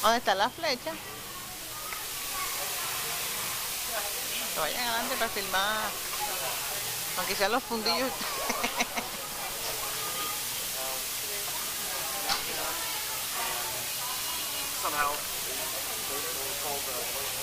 ¿Dónde está la flecha? Que vayan adelante para filmar. Aunque sean los fundillos. Somehow, they called